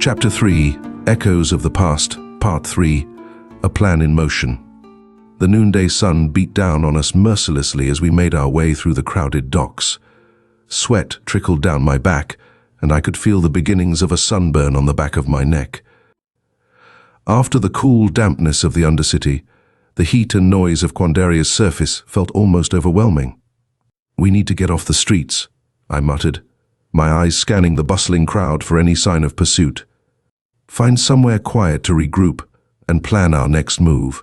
Chapter 3, Echoes of the Past, Part 3, A Plan in Motion. The noonday sun beat down on us mercilessly as we made our way through the crowded docks. Sweat trickled down my back, and I could feel the beginnings of a sunburn on the back of my neck. After the cool dampness of the Undercity, the heat and noise of Quandaria's surface felt almost overwhelming. "We need to get off the streets," I muttered, my eyes scanning the bustling crowd for any sign of pursuit. "Find somewhere quiet to regroup and plan our next move."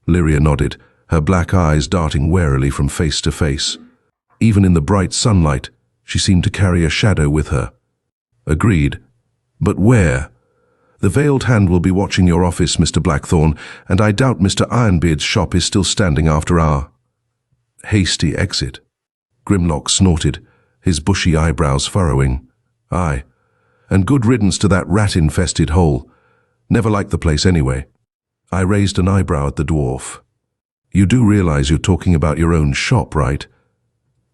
Lyria nodded, her black eyes darting warily from face to face. Even in the bright sunlight, she seemed to carry a shadow with her. "Agreed. But where? The Veiled Hand will be watching your office, Mr. Blackthorn, and I doubt Mr. Ironbeard's shop is still standing after our hasty exit." Grimlock snorted, his bushy eyebrows furrowing. "Aye, and good riddance to that rat-infested hole. Never liked the place anyway." I raised an eyebrow at the dwarf. "You do realize you're talking about your own shop, right?"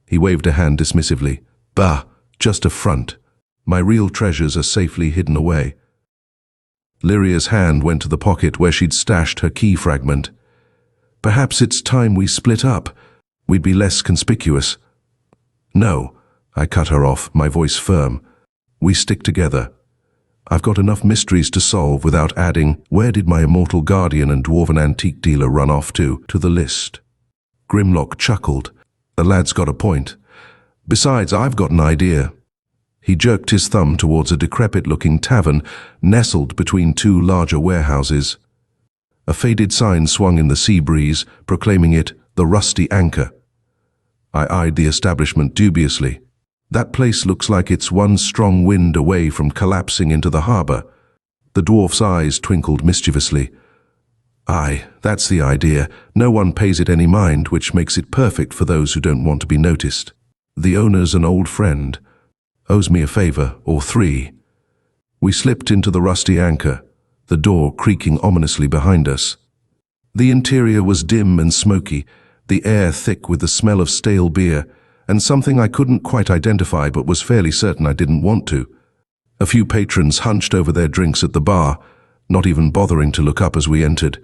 He waved a hand dismissively. "Bah, just a front. My real treasures are safely hidden away." Lyria's hand went to the pocket where she'd stashed her key fragment. "Perhaps it's time we split up. We'd be less conspicuous." "No," I cut her off, my voice firm. "We stick together. I've got enough mysteries to solve without adding, 'Where did my immortal guardian and dwarven antique dealer run off to the list?" Grimlock chuckled. "The lad's got a point. Besides, I've got an idea." He jerked his thumb towards a decrepit-looking tavern nestled between two larger warehouses. A faded sign swung in the sea breeze, proclaiming it the Rusty Anchor. I eyed the establishment dubiously. "That place looks like it's one strong wind away from collapsing into the harbor." The dwarf's eyes twinkled mischievously. "Aye, that's the idea. No one pays it any mind, which makes it perfect for those who don't want to be noticed. The owner's an old friend. Owes me a favor, or three." We slipped into the Rusty Anchor, the door creaking ominously behind us. The interior was dim and smoky, the air thick with the smell of stale beer, and something I couldn't quite identify but was fairly certain I didn't want to. A few patrons hunched over their drinks at the bar, not even bothering to look up as we entered.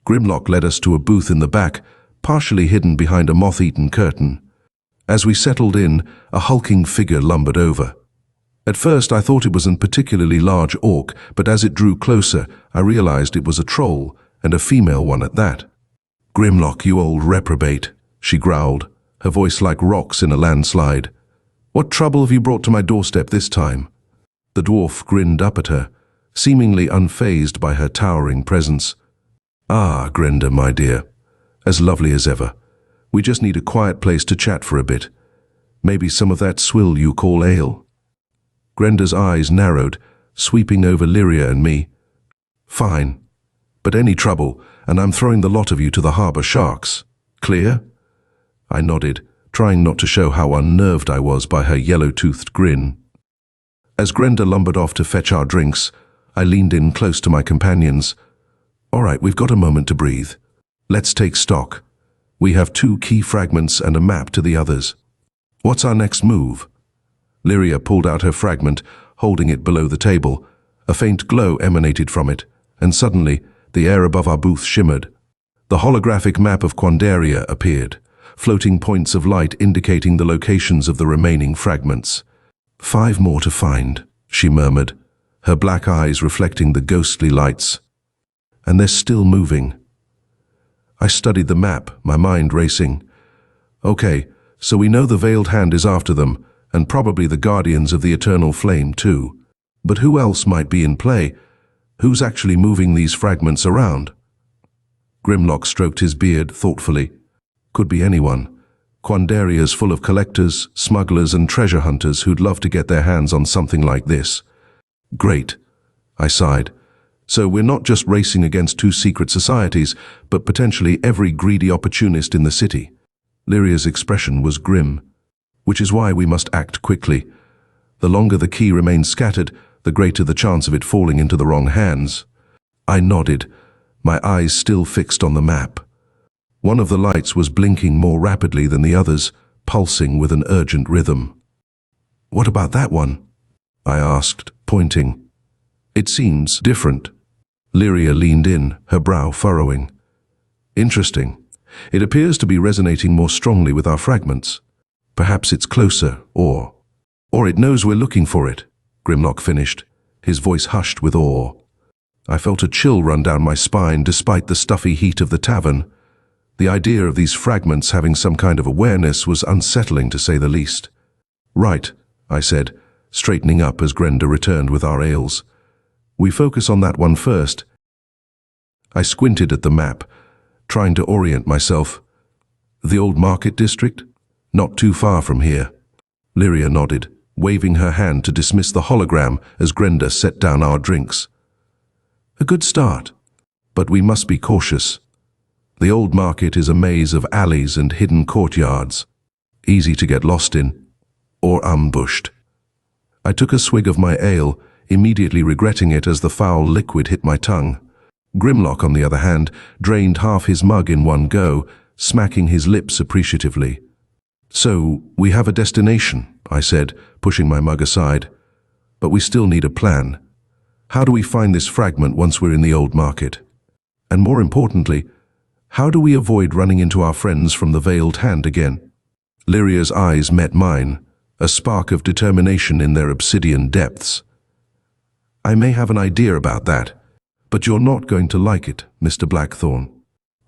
Grimlock led us to a booth in the back, partially hidden behind a moth-eaten curtain. As we settled in, a hulking figure lumbered over. At first I thought it was a particularly large orc, but as it drew closer, I realized it was a troll, and a female one at that. "Grimlock, you old reprobate," she growled, her voice like rocks in a landslide. "What trouble have you brought to my doorstep this time?" The dwarf grinned up at her, seemingly unfazed by her towering presence. "Ah, Grenda, my dear. As lovely as ever. We just need a quiet place to chat for a bit. Maybe some of that swill you call ale." Grenda's eyes narrowed, sweeping over Lyria and me. "Fine. But any trouble, and I'm throwing the lot of you to the harbor sharks. Clear?" I nodded, trying not to show how unnerved I was by her yellow-toothed grin. As Grenda lumbered off to fetch our drinks, I leaned in close to my companions. "All right, we've got a moment to breathe. Let's take stock. We have 2 key fragments and a map to the others. What's our next move?" Lyria pulled out her fragment, holding it below the table. A faint glow emanated from it, and suddenly the air above our booth shimmered. The holographic map of Quandaria appeared, floating points of light indicating the locations of the remaining fragments. "5 more to find," she murmured, her black eyes reflecting the ghostly lights. "And they're still moving." I studied the map, my mind racing. "Okay, so we know the Veiled Hand is after them, and probably the Guardians of the Eternal Flame too. But who else might be in play? Who's actually moving these fragments around?" Grimlock stroked his beard thoughtfully. "Could be anyone. Quandaria's full of collectors, smugglers, and treasure hunters who'd love to get their hands on something like this." "Great," I sighed. "So we're not just racing against 2 secret societies, but potentially every greedy opportunist in the city." Lyria's expression was grim. "Which is why we must act quickly. The longer the key remains scattered, the greater the chance of it falling into the wrong hands." I nodded, my eyes still fixed on the map. One of the lights was blinking more rapidly than the others, pulsing with an urgent rhythm. "What about that one?" I asked, pointing. It seems different. Lyria leaned in, her brow furrowing. Interesting. It appears to be resonating more strongly with our fragments. Perhaps it's closer, or it knows we're looking for it, Grimlock finished, his voice hushed with awe. I felt a chill run down my spine despite the stuffy heat of the tavern. The idea of these fragments having some kind of awareness was unsettling to say the least. Right, I said, straightening up as Grenda returned with our ales. We focus on that one first. I squinted at the map, trying to orient myself. The old market district? Not too far from here. Lyria nodded, waving her hand to dismiss the hologram as Grenda set down our drinks. A good start, but we must be cautious. The old market is a maze of alleys and hidden courtyards, easy to get lost in, or ambushed. I took a swig of my ale, immediately regretting it as the foul liquid hit my tongue. Grimlock, on the other hand, drained half his mug in one go, smacking his lips appreciatively. So, we have a destination, I said, pushing my mug aside. But we still need a plan. How do we find this fragment once we're in the old market? And more importantly, how do we avoid running into our friends from the Veiled Hand again? Lyria's eyes met mine, a spark of determination in their obsidian depths. I may have an idea about that, but you're not going to like it, Mr. Blackthorn.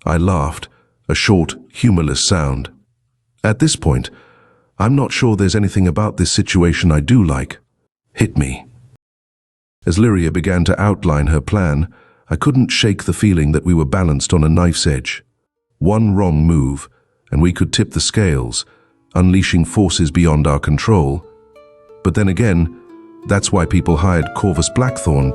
I laughed, a short, humorless sound. At this point, I'm not sure there's anything about this situation I do like. Hit me. As Lyria began to outline her plan, I couldn't shake the feeling that we were balanced on a knife's edge. One wrong move, and we could tip the scales, unleashing forces beyond our control. But then again, that's why people hired Corvus Blackthorn.